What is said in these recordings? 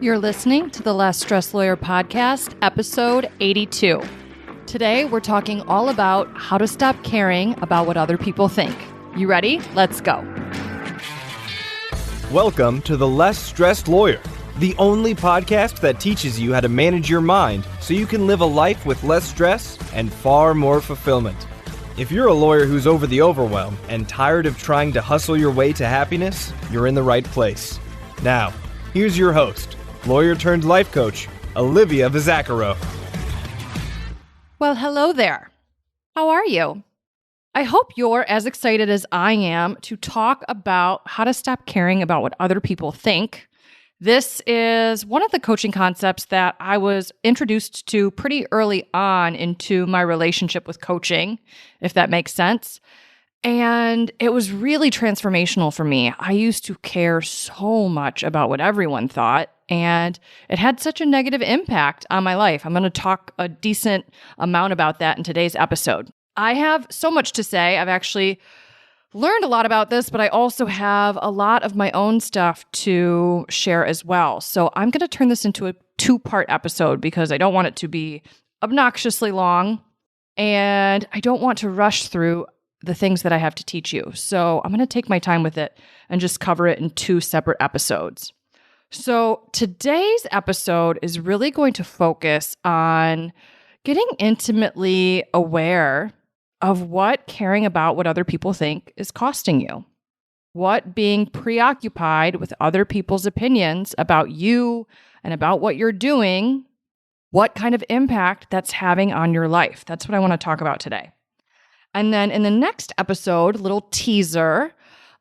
You're listening to the Less Stress Lawyer podcast, episode 82. Today, we're talking all about how to stop caring about what other people think. You ready? Let's go. Welcome to the Less Stressed Lawyer, the only podcast that teaches you how to manage your mind so you can live a life with less stress and far more fulfillment. If you're a lawyer who's over the overwhelm and tired of trying to hustle your way to happiness, you're in the right place. Now, here's your host, lawyer turned life coach, Olivia Vizacaro. Well, hello there. How are you? I hope you're as excited as I am to talk about how to stop caring about what other people think. This is one of the coaching concepts that I was introduced to pretty early on into my relationship with coaching, if that makes sense. And it was really transformational for me. I used to care so much about what everyone thought, and it had such a negative impact on my life. I'm going to talk a decent amount about that in today's episode. I have so much to say. I've actually learned a lot about this, but I also have a lot of my own stuff to share as well. So I'm going to turn this into a two-part episode because I don't want it to be obnoxiously long, and I don't want to rush through the things that I have to teach you. So I'm going to take my time with it and just cover it in two separate episodes. So today's episode is really going to focus on getting intimately aware of what caring about what other people think is costing you. What being preoccupied with other people's opinions about you and about what you're doing, what kind of impact that's having on your life. That's what I want to talk about today. And then in the next episode, little teaser,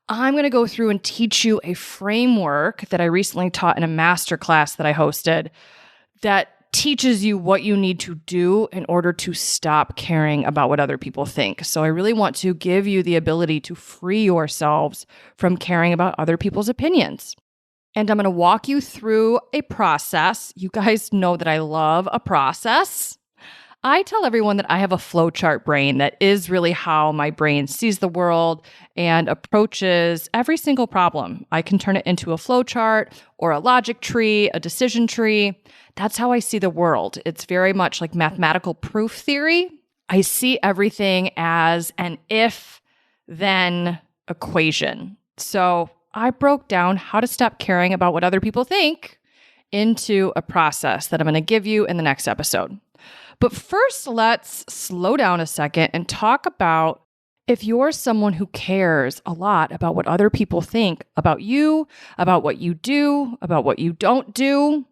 I'm going to go through and teach you a framework that I recently taught in a masterclass that I hosted that teaches you what you need to do in order to stop caring about what other people think. So I really want to give you the ability to free yourselves from caring about other people's opinions. And I'm going to walk you through a process. You guys know that I love a process. I tell everyone that I have a flowchart brain. That is really how my brain sees the world and approaches every single problem. I can turn it into a flowchart or a logic tree, a decision tree. That's how I see the world. It's very much like mathematical proof theory. I see everything as an if-then equation. So I broke down how to stop caring about what other people think into a process that I'm going to give you in the next episode. But first, let's slow down a second and talk about if you're someone who cares a lot about what other people think about you, about what you do, about what you don't do,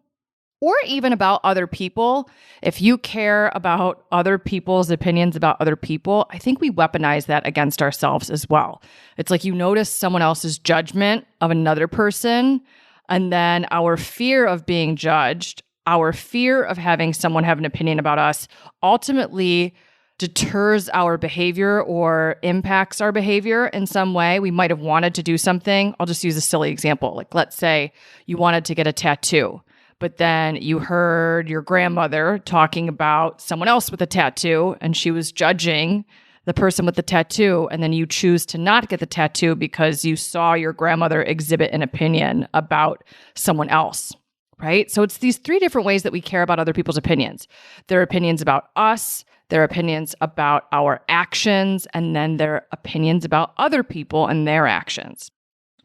or even about other people. If you care about other people's opinions about other people, I think we weaponize that against ourselves as well. It's like you notice someone else's judgment of another person, and then our fear of being judged, our fear of having someone have an opinion about us ultimately deters our behavior or impacts our behavior in some way. We might have wanted to do something. I'll just use a silly example. Like, let's say you wanted to get a tattoo, but then you heard your grandmother talking about someone else with a tattoo, and she was judging the person with the tattoo, and then you choose to not get the tattoo because you saw your grandmother exhibit an opinion about someone else. Right? So it's these three different ways that we care about other people's opinions. Their opinions about us, their opinions about our actions, and then their opinions about other people and their actions.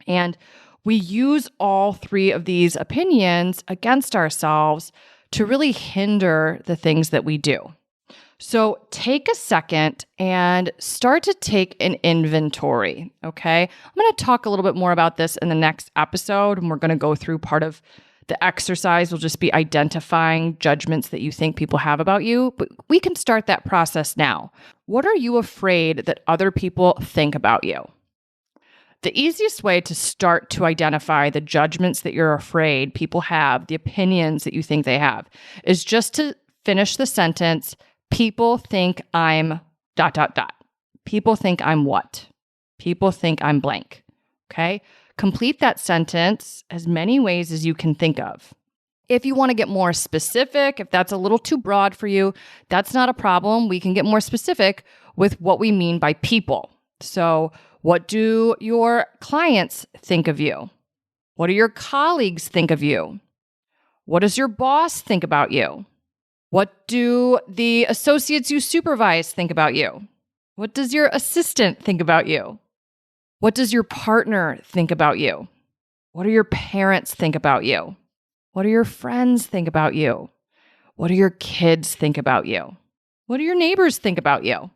And we use all three of these opinions against ourselves to really hinder the things that we do. So take a second and start to take an inventory, okay? I'm going to talk a little bit more about this in the next episode, and we're going to go through part of the exercise will just be identifying judgments that you think people have about you, but we can start that process now. What are you afraid that other people think about you? The easiest way to start to identify the judgments that you're afraid people have, the opinions that you think they have, is just to finish the sentence, people think I'm ... People think I'm what? People think I'm blank. Okay? Complete that sentence as many ways as you can think of. If you want to get more specific, if that's a little too broad for you, that's not a problem. We can get more specific with what we mean by people. So, what do your clients think of you? What do your colleagues think of you? What does your boss think about you? What do the associates you supervise think about you? What does your assistant think about you? What does your partner think about you? What do your parents think about you? What do your friends think about you? What do your kids think about you? What do your neighbors think about you?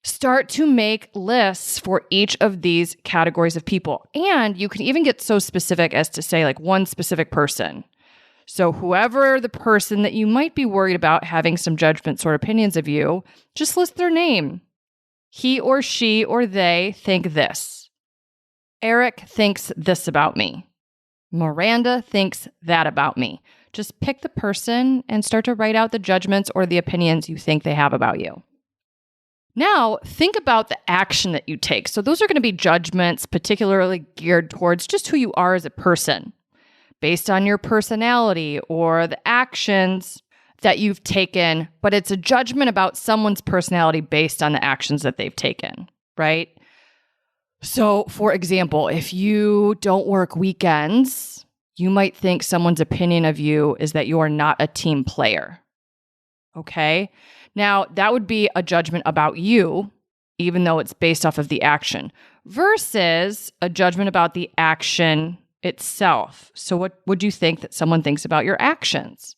Start to make lists for each of these categories of people. And you can even get so specific as to say like one specific person. So whoever the person that you might be worried about having some judgments or opinions of you, just list their name. He or she or they think this. Eric thinks this about me. Miranda thinks that about me. Just pick the person and start to write out the judgments or the opinions you think they have about you. Now, think about the action that you take. So those are going to be judgments particularly geared towards just who you are as a person, based on your personality or the actions that you've taken, but it's a judgment about someone's personality based on the actions that they've taken, right? So, for example, if you don't work weekends, you might think someone's opinion of you is that you are not a team player. Okay? Now, that would be a judgment about you, even though it's based off of the action, versus a judgment about the action itself. So, what would you think that someone thinks about your actions?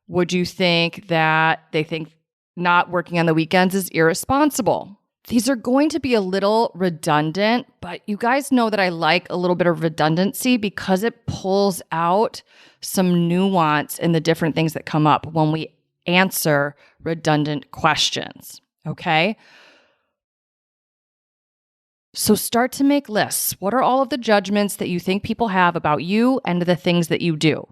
Would you think that they think not working on the weekends is irresponsible? These are going to be a little redundant, but you guys know that I like a little bit of redundancy because it pulls out some nuance in the different things that come up when we answer redundant questions, okay? So start to make lists. What are all of the judgments that you think people have about you and the things that you do?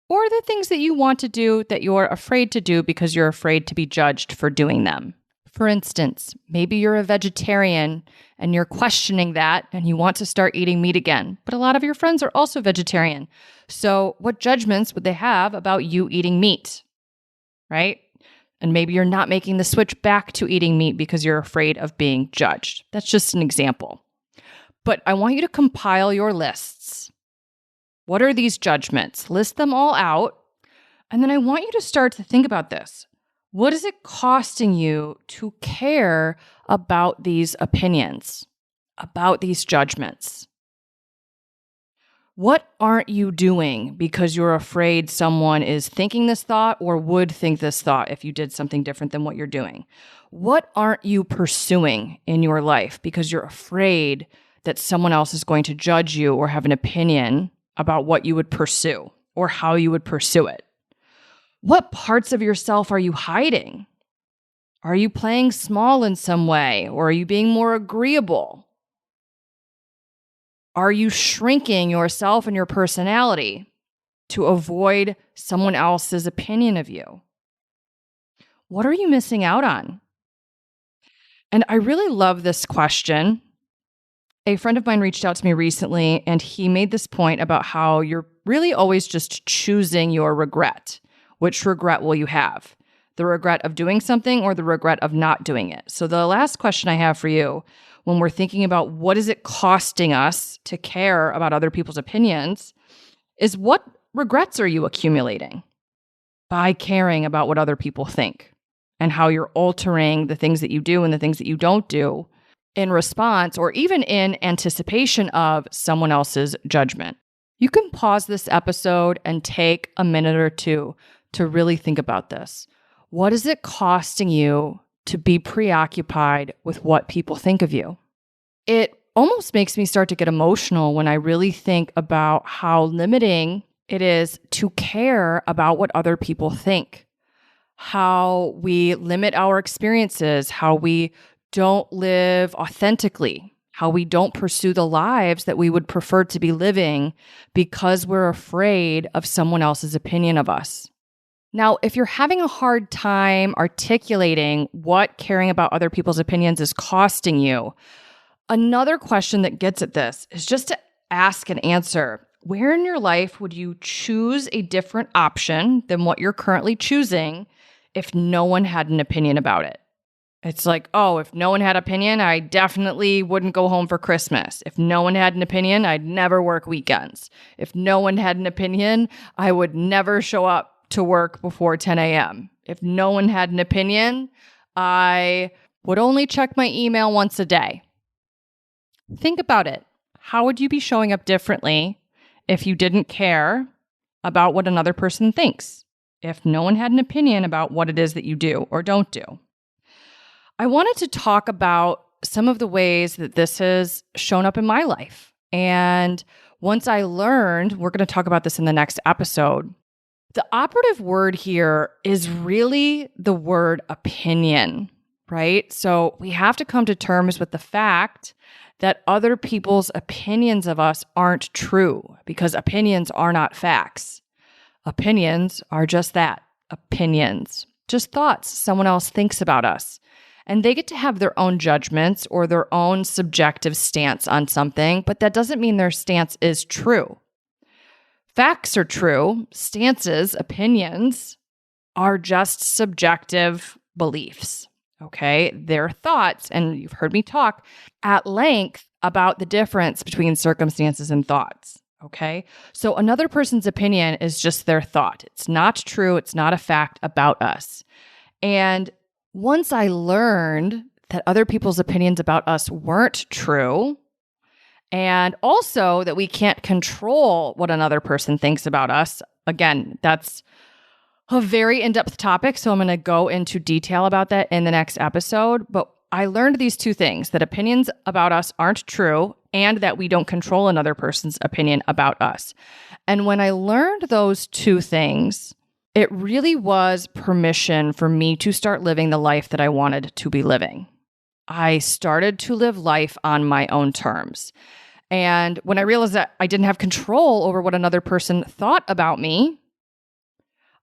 Or the things that you want to do that you're afraid to do because you're afraid to be judged for doing them. For instance, maybe you're a vegetarian and you're questioning that and you want to start eating meat again, but a lot of your friends are also vegetarian. So what judgments would they have about you eating meat, right? And maybe you're not making the switch back to eating meat because you're afraid of being judged. That's just an example. But I want you to compile your lists. What are these judgments? List them all out. And then I want you to start to think about this. What is it costing you to care about these opinions, about these judgments? What aren't you doing because you're afraid someone is thinking this thought or would think this thought if you did something different than what you're doing? What aren't you pursuing in your life because you're afraid that someone else is going to judge you or have an opinion about what you would pursue or how you would pursue it? What parts of yourself are you hiding? Are you playing small in some way, or are you being more agreeable? Are you shrinking yourself and your personality to avoid someone else's opinion of you? What are you missing out on? And I really love this question. A friend of mine reached out to me recently, and he made this point about how you're really always just choosing your regret. Which regret will you have? The regret of doing something or the regret of not doing it? So the last question I have for you, when we're thinking about what is it costing us to care about other people's opinions, is what regrets are you accumulating by caring about what other people think and how you're altering the things that you do and the things that you don't do in response or even in anticipation of someone else's judgment? You can pause this episode and take a minute or two to really think about this. What is it costing you to be preoccupied with what people think of you? It almost makes me start to get emotional when I really think about how limiting it is to care about what other people think, how we limit our experiences, how we don't live authentically, how we don't pursue the lives that we would prefer to be living because we're afraid of someone else's opinion of us. Now, if you're having a hard time articulating what caring about other people's opinions is costing you, another question that gets at this is just to ask and answer, where in your life would you choose a different option than what you're currently choosing if no one had an opinion about it? It's like, oh, if no one had opinion, I definitely wouldn't go home for Christmas. If no one had an opinion, I'd never work weekends. If no one had an opinion, I would never show up to work before 10 a.m. If no one had an opinion, I would only check my email once a day. Think about it. How would you be showing up differently if you didn't care about what another person thinks? If no one had an opinion about what it is that you do or don't do? I wanted to talk about some of the ways that this has shown up in my life. And once I learned, we're going to talk about this in the next episode. The operative word here is really the word opinion, right? So we have to come to terms with the fact that other people's opinions of us aren't true, because opinions are not facts. Opinions are just that, opinions, just thoughts someone else thinks about us. And they get to have their own judgments or their own subjective stance on something, but that doesn't mean their stance is true. Facts are true. Stances, opinions, are just subjective beliefs, okay? They're thoughts, and you've heard me talk at length about the difference between circumstances and thoughts, okay? So another person's opinion is just their thought. It's not true. It's not a fact about us. And once I learned that other people's opinions about us weren't true, and also that we can't control what another person thinks about us, again, that's a very in-depth topic, so I'm going to go into detail about that in the next episode. But I learned these two things, that opinions about us aren't true and that we don't control another person's opinion about us. And when I learned those two things, it really was permission for me to start living the life that I wanted to be living. I started to live life on my own terms. And when I realized that I didn't have control over what another person thought about me,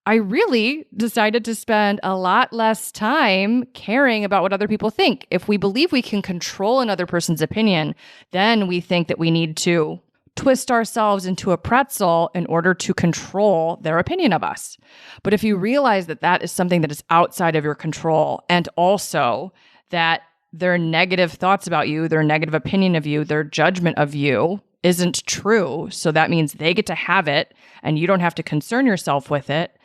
I really decided to spend a lot less time caring about what other people think. If we believe we can control another person's opinion, then we think that we need to twist ourselves into a pretzel in order to control their opinion of us. But if you realize that that is something that is outside of your control, and also that their negative thoughts about you, their negative opinion of you, their judgment of you isn't true, so that means they get to have it and you don't have to concern yourself with it,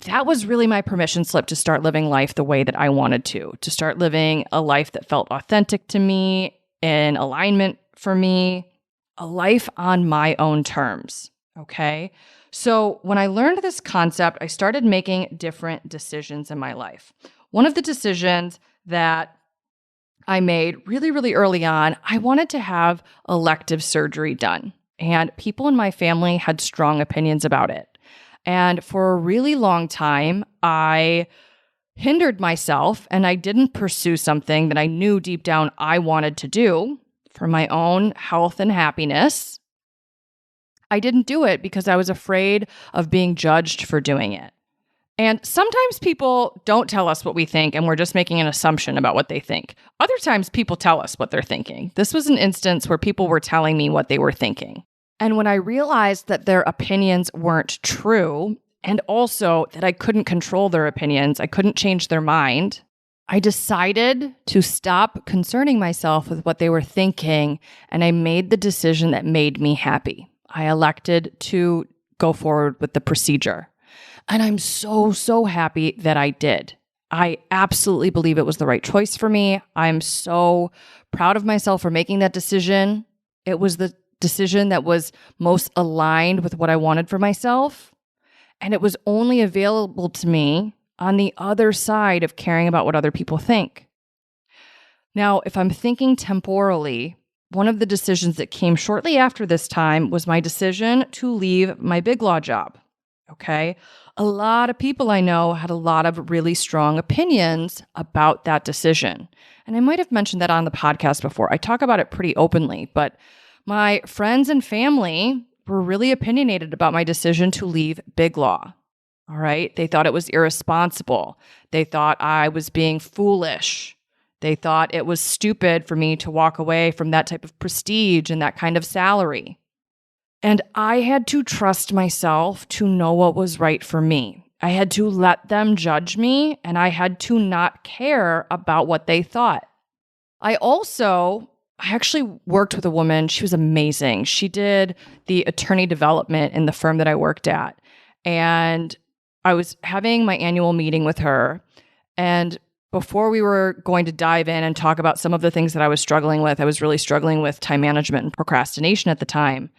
that was really my permission slip to start living life the way that I wanted to start living a life that felt authentic to me, in alignment for me, a life on my own terms, okay? So when I learned this concept, I started making different decisions in my life. One of the decisions that I made really, really early on, I wanted to have elective surgery done. And people in my family had strong opinions about it. And for a really long time, I hindered myself and I didn't pursue something that I knew deep down I wanted to do for my own health and happiness. I didn't do it because I was afraid of being judged for doing it. And sometimes people don't tell us what we think and we're just making an assumption about what they think. Other times people tell us what they're thinking. This was an instance where people were telling me what they were thinking. And when I realized that their opinions weren't true, and also that I couldn't control their opinions, I couldn't change their mind, I decided to stop concerning myself with what they were thinking, and I made the decision that made me happy. I elected to go forward with the procedure. And I'm so happy that I did. I absolutely believe it was the right choice for me. I'm so proud of myself for making that decision. It was the decision that was most aligned with what I wanted for myself. And it was only available to me on the other side of caring about what other people think. Now, if I'm thinking temporally, one of the decisions that came shortly after this time was my decision to leave my big law job. Okay? A lot of people I know had a lot of really strong opinions about that decision. And I might have mentioned that on the podcast before. I talk about it pretty openly, but my friends and family were really opinionated about my decision to leave big law. All right? They thought it was irresponsible. They thought I was being foolish. They thought it was stupid for me to walk away from that type of prestige and that kind of salary. And I had to trust myself to know what was right for me. I had to let them judge me, and I had to not care about what they thought. I actually worked with a woman. She was amazing. She did the attorney development in the firm that I worked at. And I was having my annual meeting with her. And before we were going to dive in and talk about some of the things that I was struggling with, I was really struggling with time management and procrastination at the time.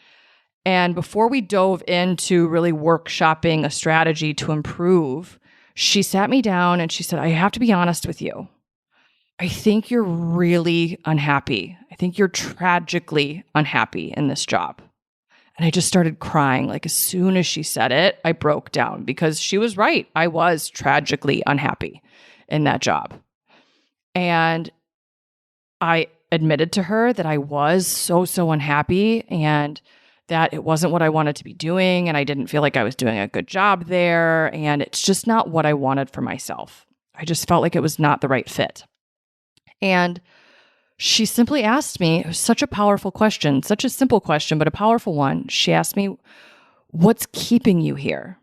And before we dove into really workshopping a strategy to improve, she sat me down and she said, I have to be honest with you. I think you're really unhappy. I think you're tragically unhappy in this job. And I just started crying. Like as soon as she said it, I broke down because she was right. I was tragically unhappy in that job. And I admitted to her that I was so unhappy and that it wasn't what I wanted to be doing. And I didn't feel like I was doing a good job there. And it's just not what I wanted for myself. I just felt like it was not the right fit. And she simply asked me, it was such a powerful question, such a simple question, but a powerful one. She asked me, what's keeping you here?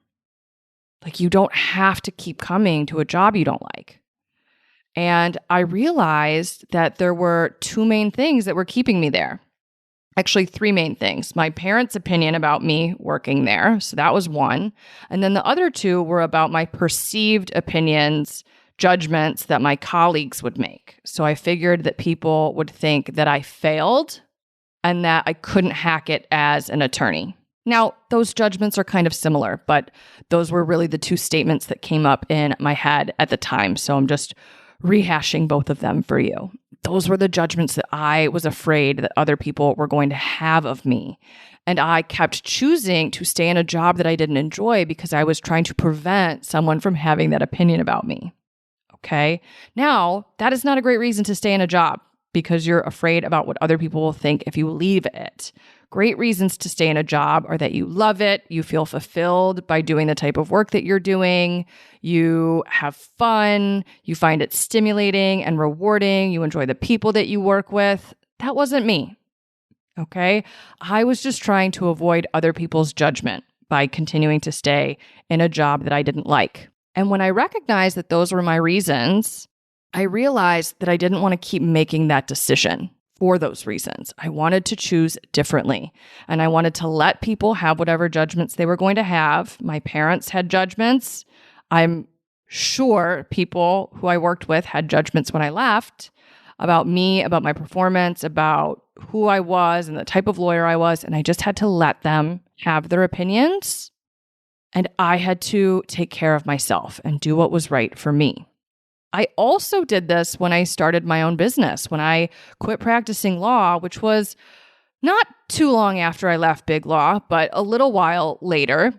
Like, you don't have to keep coming to a job you don't like. And I realized that there were two main things that were keeping me there. Actually, three main things. My parents' opinion about me working there. So that was one. And then the other two were about my perceived opinions, judgments that my colleagues would make. So I figured that people would think that I failed and that I couldn't hack it as an attorney. Now, those judgments are kind of similar, but those were really the two statements that came up in my head at the time. So I'm just rehashing both of them for you. Those were the judgments that I was afraid that other people were going to have of me. And I kept choosing to stay in a job that I didn't enjoy because I was trying to prevent someone from having that opinion about me. Okay. Now, that is not a great reason to stay in a job because you're afraid about what other people will think if you leave it. Great reasons to stay in a job are that you love it, you feel fulfilled by doing the type of work that you're doing, you have fun, you find it stimulating and rewarding, you enjoy the people that you work with. That wasn't me. Okay. I was just trying to avoid other people's judgment by continuing to stay in a job that I didn't like. And when I recognized that those were my reasons, I realized that I didn't want to keep making that decision for those reasons. I wanted to choose differently. And I wanted to let people have whatever judgments they were going to have. My parents had judgments. I'm sure people who I worked with had judgments when I left about me, about my performance, about who I was and the type of lawyer I was. And I just had to let them have their opinions. And I had to take care of myself and do what was right for me. I also did this when I started my own business, when I quit practicing law, which was not too long after I left Big Law, but a little while later.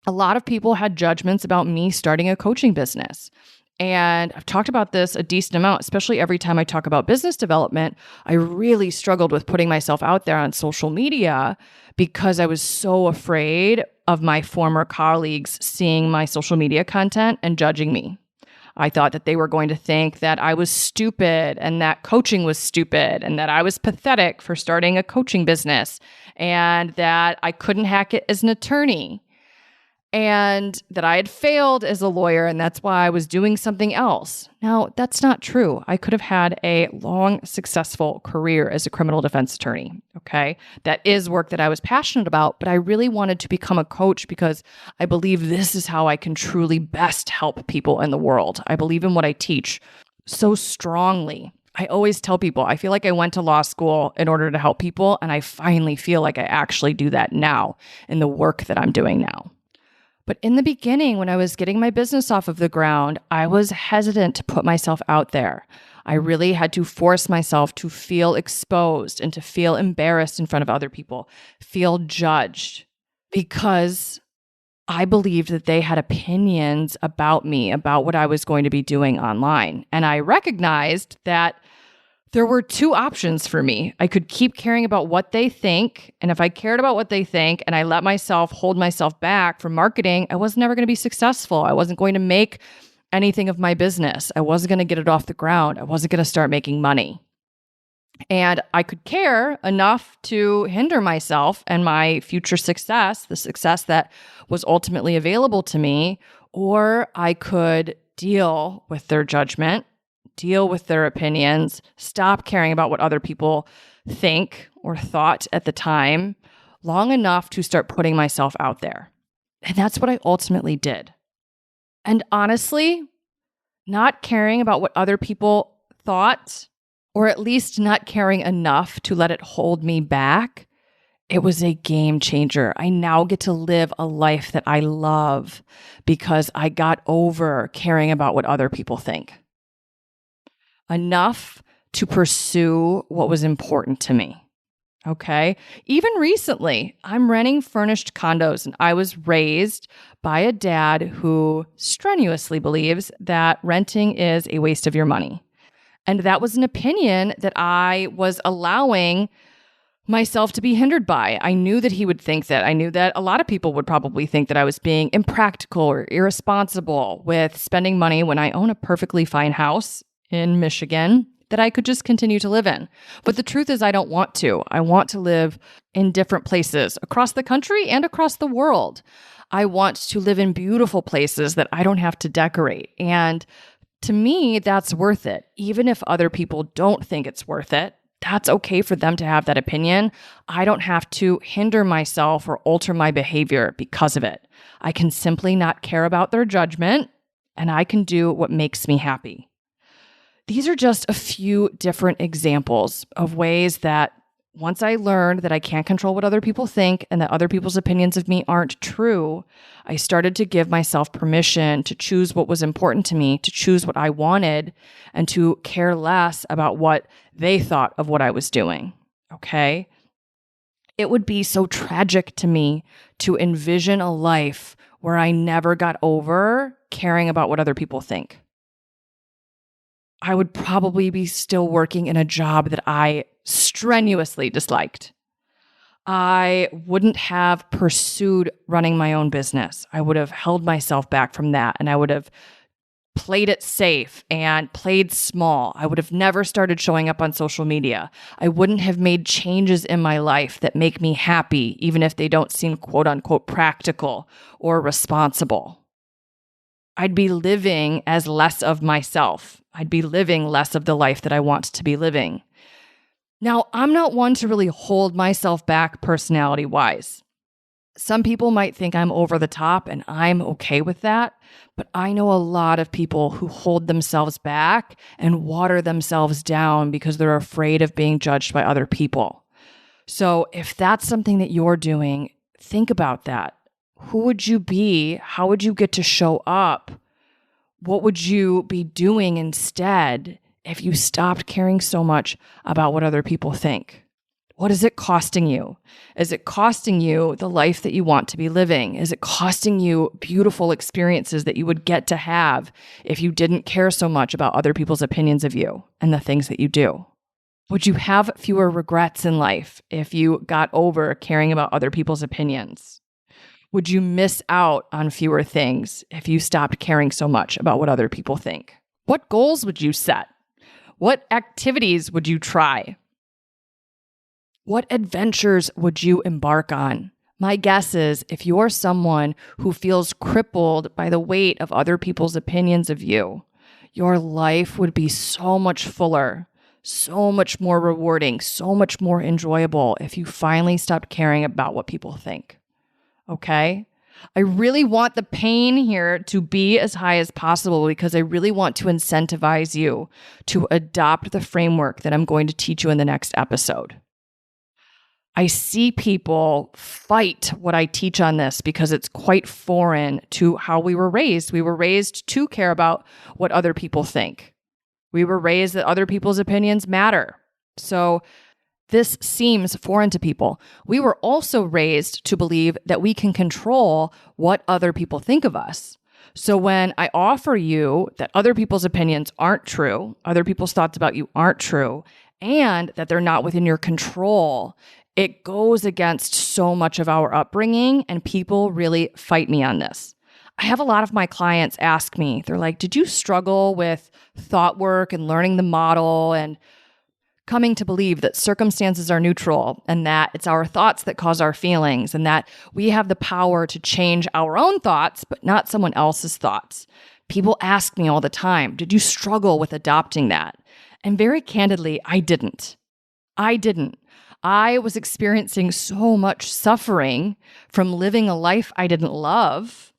A lot of people had judgments about me starting a coaching business. And I've talked about this a decent amount, especially every time I talk about business development. I really struggled with putting myself out there on social media because I was so afraid of my former colleagues seeing my social media content and judging me. I thought that they were going to think that I was stupid and that coaching was stupid and that I was pathetic for starting a coaching business and that I couldn't hack it as an attorney and that I had failed as a lawyer and that's why I was doing something else. Now, that's not true. I could have had a long, successful career as a criminal defense attorney, okay? That is work that I was passionate about, but I really wanted to become a coach because I believe this is how I can truly best help people in the world. I believe in what I teach so strongly. I always tell people, I feel like I went to law school in order to help people, and I finally feel like I actually do that now in the work that I'm doing now. But in the beginning, when I was getting my business off of the ground, I was hesitant to put myself out there. I really had to force myself to feel exposed and to feel embarrassed in front of other people, feel judged, because I believed that they had opinions about me, about what I was going to be doing online. And I recognized that there were two options for me. I could keep caring about what they think. And if I cared about what they think and I let myself hold myself back from marketing, I was never going to be successful. I wasn't going to make anything of my business. I wasn't going to get it off the ground. I wasn't going to start making money. And I could care enough to hinder myself and my future success, the success that was ultimately available to me, or I could deal with their judgment, deal with their opinions, stop caring about what other people think or thought at the time long enough to start putting myself out there. And that's what I ultimately did. And honestly, not caring about what other people thought, or at least not caring enough to let it hold me back, it was a game changer. I now get to live a life that I love because I got over caring about what other people think. Enough to pursue what was important to me. Okay. Even recently, I'm renting furnished condos, and I was raised by a dad who strenuously believes that renting is a waste of your money. And that was an opinion that I was allowing myself to be hindered by. I knew that he would think that. I knew that a lot of people would probably think that I was being impractical or irresponsible with spending money when I own a perfectly fine house in Michigan that I could just continue to live in. But the truth is, I don't want to. I want to live in different places across the country and across the world. I want to live in beautiful places that I don't have to decorate. And to me, that's worth it. Even if other people don't think it's worth it, that's okay for them to have that opinion. I don't have to hinder myself or alter my behavior because of it. I can simply not care about their judgment, and I can do what makes me happy. These are just a few different examples of ways that once I learned that I can't control what other people think and that other people's opinions of me aren't true, I started to give myself permission to choose what was important to me, to choose what I wanted, and to care less about what they thought of what I was doing. Okay? It would be so tragic to me to envision a life where I never got over caring about what other people think. I would probably be still working in a job that I strenuously disliked. I wouldn't have pursued running my own business. I would have held myself back from that, and I would have played it safe and played small. I would have never started showing up on social media. I wouldn't have made changes in my life that make me happy, even if they don't seem quote unquote practical or responsible. I'd be living as less of myself. I'd be living less of the life that I want to be living. Now, I'm not one to really hold myself back personality-wise. Some people might think I'm over the top, and I'm okay with that, but I know a lot of people who hold themselves back and water themselves down because they're afraid of being judged by other people. So if that's something that you're doing, think about that. Who would you be? How would you get to show up? What would you be doing instead if you stopped caring so much about what other people think? What is it costing you? Is it costing you the life that you want to be living? Is it costing you beautiful experiences that you would get to have if you didn't care so much about other people's opinions of you and the things that you do? Would you have fewer regrets in life if you got over caring about other people's opinions? Would you miss out on fewer things if you stopped caring so much about what other people think? What goals would you set? What activities would you try? What adventures would you embark on? My guess is if you're someone who feels crippled by the weight of other people's opinions of you, your life would be so much fuller, so much more rewarding, so much more enjoyable if you finally stopped caring about what people think. Okay? I really want the pain here to be as high as possible because I really want to incentivize you to adopt the framework that I'm going to teach you in the next episode. I see people fight what I teach on this because it's quite foreign to how we were raised. We were raised to care about what other people think. We were raised that other people's opinions matter. So this seems foreign to people. We were also raised to believe that we can control what other people think of us. So when I offer you that other people's opinions aren't true, other people's thoughts about you aren't true, and that they're not within your control, it goes against so much of our upbringing, and people really fight me on this. I have a lot of my clients ask me, they're like, did you struggle with thought work and learning the model and coming to believe that circumstances are neutral and that it's our thoughts that cause our feelings and that we have the power to change our own thoughts, but not someone else's thoughts. People ask me all the time, did you struggle with adopting that? And very candidly, I didn't. I was experiencing so much suffering from living a life I didn't love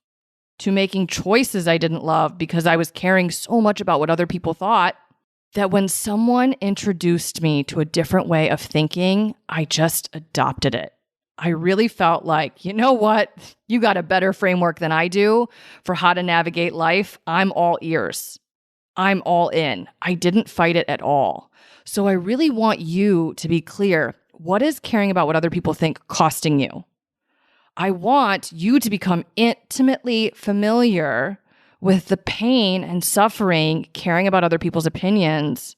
to making choices I didn't love because I was caring so much about what other people thought that when someone introduced me to a different way of thinking, I just adopted it. I really felt like, you know what? You got a better framework than I do for how to navigate life. I'm all ears. I'm all in. I didn't fight it at all. So I really want you to be clear. What is caring about what other people think costing you? I want you to become intimately familiar with the pain and suffering caring about other people's opinions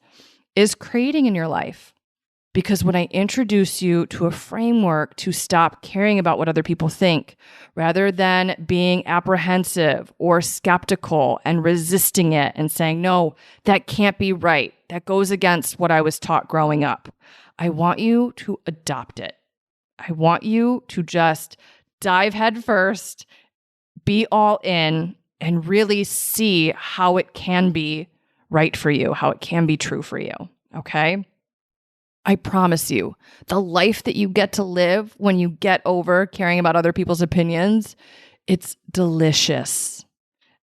is creating in your life. Because when I introduce you to a framework to stop caring about what other people think, rather than being apprehensive or skeptical and resisting it and saying, no, that can't be right. That goes against what I was taught growing up. I want you to adopt it. I want you to just dive head first, be all in, and really see how it can be right for you, how it can be true for you. Okay? I promise you, the life that you get to live when you get over caring about other people's opinions, it's delicious.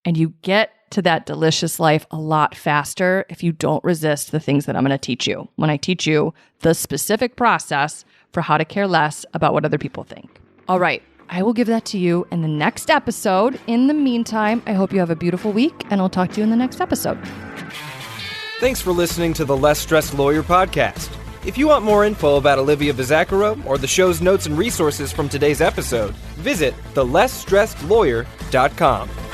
And you get to that delicious life a lot faster if you don't resist the things that I'm going to teach you when I teach you the specific process for how to care less about what other people think. All right, I will give that to you in the next episode. In the meantime, I hope you have a beautiful week, and I'll talk to you in the next episode. Thanks for listening to the Less Stressed Lawyer podcast. If you want more info about Olivia Bizacaro or the show's notes and resources from today's episode, visit thelessstressedlawyer.com.